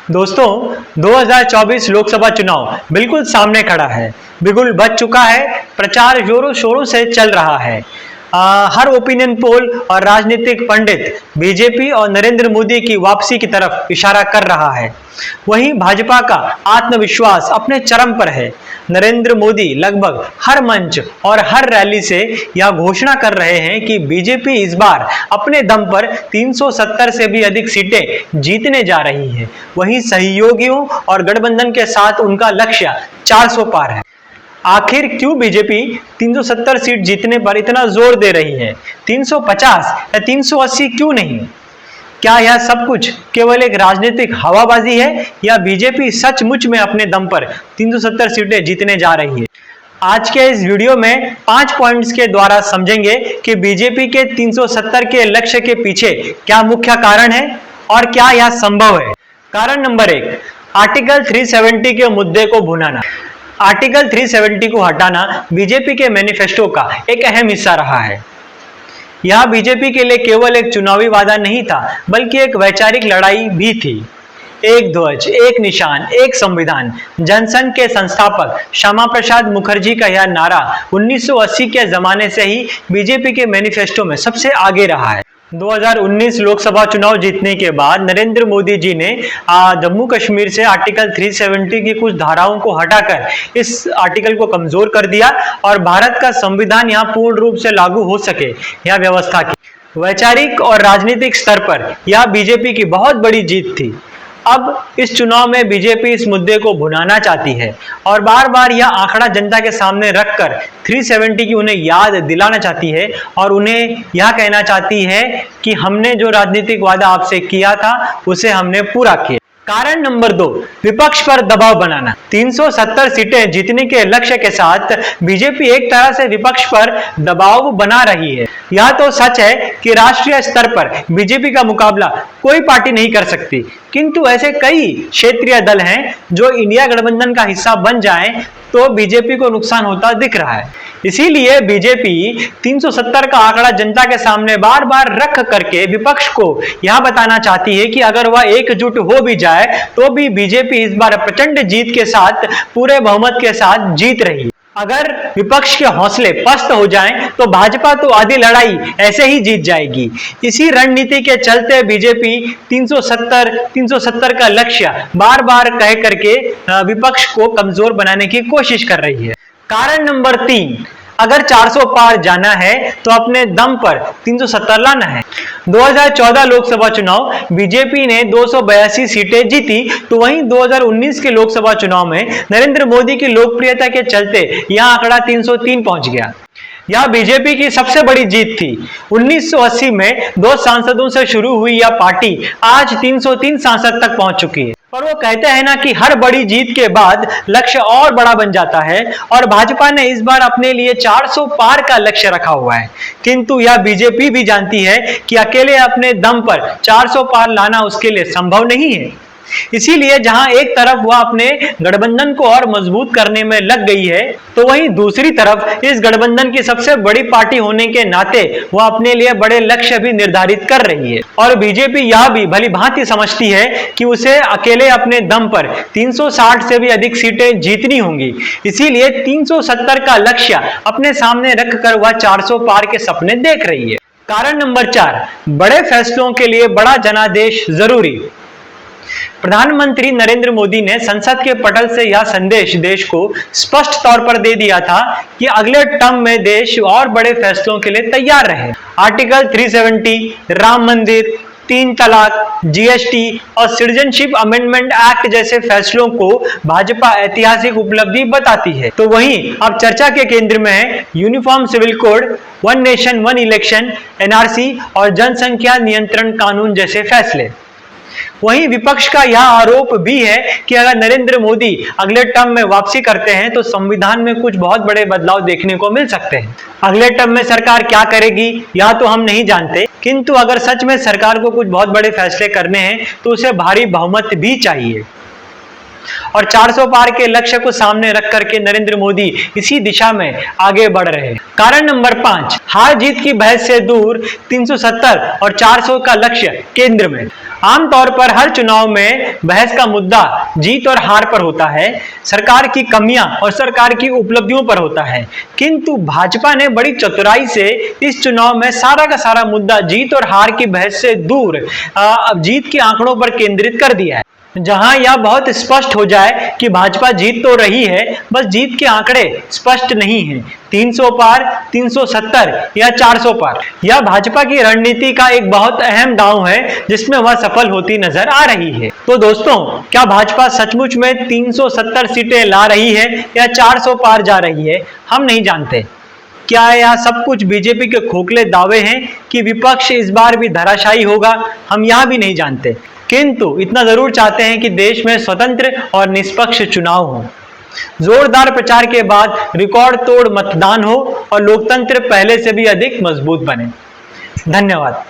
दोस्तों 2024 लोकसभा चुनाव बिल्कुल सामने खड़ा है, बिगुल बज चुका है, प्रचार जोरों शोरों से चल रहा है। हर ओपिनियन पोल और राजनीतिक पंडित बीजेपी और नरेंद्र मोदी की वापसी की तरफ इशारा कर रहा है। वहीं भाजपा का आत्मविश्वास अपने चरम पर है। नरेंद्र मोदी लगभग हर मंच और हर रैली से यह घोषणा कर रहे हैं कि बीजेपी इस बार अपने दम पर 370 से भी अधिक सीटें जीतने जा रही है। वहीं सहयोगियों और गठबंधन के साथ उनका लक्ष्य 400 पार है। आखिर क्यों बीजेपी 370 सीट जीतने पर इतना जोर दे रही है? 350 या 380 क्यों नहीं? क्या यह सब कुछ केवल एक राजनीतिक हवाबाजी है या बीजेपी सचमुच में अपने दम पर 370 सीटें जीतने जा रही है? आज के इस वीडियो में 5 पॉइंट्स के द्वारा समझेंगे कि बीजेपी के 370 के लक्ष्य के पीछे क्या मुख्य कारण है और क्या यह संभव है। कारण नंबर 1, आर्टिकल 370 के मुद्दे को भुनाना। आर्टिकल 370 को हटाना बीजेपी के मैनिफेस्टो का एक अहम हिस्सा रहा है। यह बीजेपी के लिए केवल एक चुनावी वादा नहीं था, बल्कि एक वैचारिक लड़ाई भी थी। एक ध्वज, एक निशान, एक संविधान। जनसंघ के संस्थापक श्यामा प्रसाद मुखर्जी का यह नारा 1980 के जमाने से ही बीजेपी के मैनिफेस्टो में सबसे आगे रहा है। 2019 लोकसभा चुनाव जीतने के बाद नरेंद्र मोदी जी ने जम्मू कश्मीर से आर्टिकल 370 की कुछ धाराओं को हटाकर इस आर्टिकल को कमजोर कर दिया और भारत का संविधान यहां पूर्ण रूप से लागू हो सके यह व्यवस्था की। वैचारिक और राजनीतिक स्तर पर यह बीजेपी की बहुत बड़ी जीत थी। अब इस चुनाव में बीजेपी इस मुद्दे को भुनाना चाहती है और बार बार यह आंकड़ा जनता के सामने रखकर 370 की उन्हें याद दिलाना चाहती है और उन्हें यह कहना चाहती है कि हमने जो राजनीतिक वादा आपसे किया था उसे हमने पूरा किया। कारण नंबर 2, विपक्ष पर दबाव बनाना। 370 सीटें जीतने के लक्ष्य के साथ बीजेपी एक तरह से विपक्ष पर दबाव बना रही है। यह तो सच है कि राष्ट्रीय स्तर पर बीजेपी का मुकाबला कोई पार्टी नहीं कर सकती, किंतु ऐसे कई क्षेत्रीय दल हैं जो इंडिया गठबंधन का हिस्सा बन जाएं तो बीजेपी को नुकसान होता दिख रहा है। इसीलिए बीजेपी 370 का आंकड़ा जनता के सामने बार बार रख करके विपक्ष को यह बताना चाहती है कि अगर वह एकजुट हो भी जाए तो भी बीजेपी इस बार प्रचंड जीत के साथ, पूरे बहुमत के साथ जीत रही है। अगर विपक्ष के हौसले पस्त हो जाएं तो भाजपा तो आधी लड़ाई ऐसे ही जीत जाएगी। इसी रणनीति के चलते बीजेपी 370 का लक्ष्य बार बार कह करके विपक्ष को कमजोर बनाने की कोशिश कर रही है। कारण नंबर 3, अगर 400 पार जाना है तो अपने दम पर 370 लाना है। 2014 लोकसभा चुनाव बीजेपी ने 282 सीटें जीती, तो वहीं 2019 के लोकसभा चुनाव में नरेंद्र मोदी की लोकप्रियता के चलते यह आंकड़ा 303 पहुंच गया। यह बीजेपी की सबसे बड़ी जीत थी। 1980 में 2 सांसदों से शुरू हुई यह पार्टी आज 303 सांसद तक पहुंच चुकी है। पर वो कहते हैं ना कि हर बड़ी जीत के बाद लक्ष्य और बड़ा बन जाता है, और भाजपा ने इस बार अपने लिए 400 पार का लक्ष्य रखा हुआ है। किंतु यह बीजेपी भी जानती है कि अकेले अपने दम पर 400 पार लाना उसके लिए संभव नहीं है। इसीलिए जहां एक तरफ वह अपने गठबंधन को और मजबूत करने में लग गई है, तो वहीं दूसरी तरफ इस गठबंधन की सबसे बड़ी पार्टी होने के नाते वह अपने लिए बड़े लक्ष्य भी निर्धारित कर रही है। और बीजेपी यह भी भली भांति समझती है कि उसे अकेले अपने दम पर 360 से भी अधिक सीटें जीतनी होंगी। इसीलिए 370 का लक्ष्य अपने सामने रखकर वह 400 पार के सपने देख रही है। कारण नंबर 4, बड़े फैसलों के लिए बड़ा जनादेश जरूरी। प्रधानमंत्री नरेंद्र मोदी ने संसद के पटल से यह संदेश देश को स्पष्ट तौर पर दे दिया था कि अगले टर्म में देश और बड़े फैसलों के लिए तैयार रहे। आर्टिकल 370, राम मंदिर, 3 तलाक, जीएसटी और सिटीजनशिप अमेंडमेंट एक्ट जैसे फैसलों को भाजपा ऐतिहासिक उपलब्धि बताती है। तो वहीं अब चर्चा के केंद्र में है uniform civil code, 1 nation 1 election, NRC और जनसंख्या नियंत्रण कानून जैसे फैसले। वहीं विपक्ष का यह आरोप भी है कि अगर नरेंद्र मोदी अगले टर्म में वापसी करते हैं तो संविधान में कुछ बहुत बड़े बदलाव देखने को मिल सकते हैं। अगले टर्म में सरकार क्या करेगी यह तो हम नहीं जानते, किंतु अगर सच में सरकार को कुछ बहुत बड़े फैसले करने हैं तो उसे भारी बहुमत भी चाहिए। और 400 पार के लक्ष्य को सामने रख करके नरेंद्र मोदी इसी दिशा में आगे बढ़ रहे हैं। कारण नंबर 5, हार जीत की बहस से दूर, 370 और 400 का लक्ष्य केंद्र में। आमतौर पर हर चुनाव में बहस का मुद्दा जीत और हार पर होता है, सरकार की कमियां और सरकार की उपलब्धियों पर होता है, किंतु भाजपा ने बड़ी चतुराई से इस चुनाव में सारा का सारा मुद्दा जीत और हार की बहस से दूर जीत के आंकड़ों पर केंद्रित कर दिया है। जहां यह बहुत स्पष्ट हो जाए कि भाजपा जीत तो रही है, बस जीत के आंकड़े स्पष्ट नहीं हैं। 300 पार, 370 या 400 पार, यह भाजपा की रणनीति का एक बहुत अहम दांव है जिसमें वह सफल होती नजर आ रही है। तो दोस्तों, क्या भाजपा सचमुच में 370 सीटें ला रही है या 400 पार जा रही है, हम नहीं जानते। क्या यह सब कुछ बीजेपी के खोखले दावे हैं कि विपक्ष इस बार भी धराशायी होगा, हम यह भी नहीं जानते। किंतु इतना जरूर चाहते हैं कि देश में स्वतंत्र और निष्पक्ष चुनाव हो, जोरदार प्रचार के बाद रिकॉर्ड तोड़ मतदान हो और लोकतंत्र पहले से भी अधिक मजबूत बने। धन्यवाद।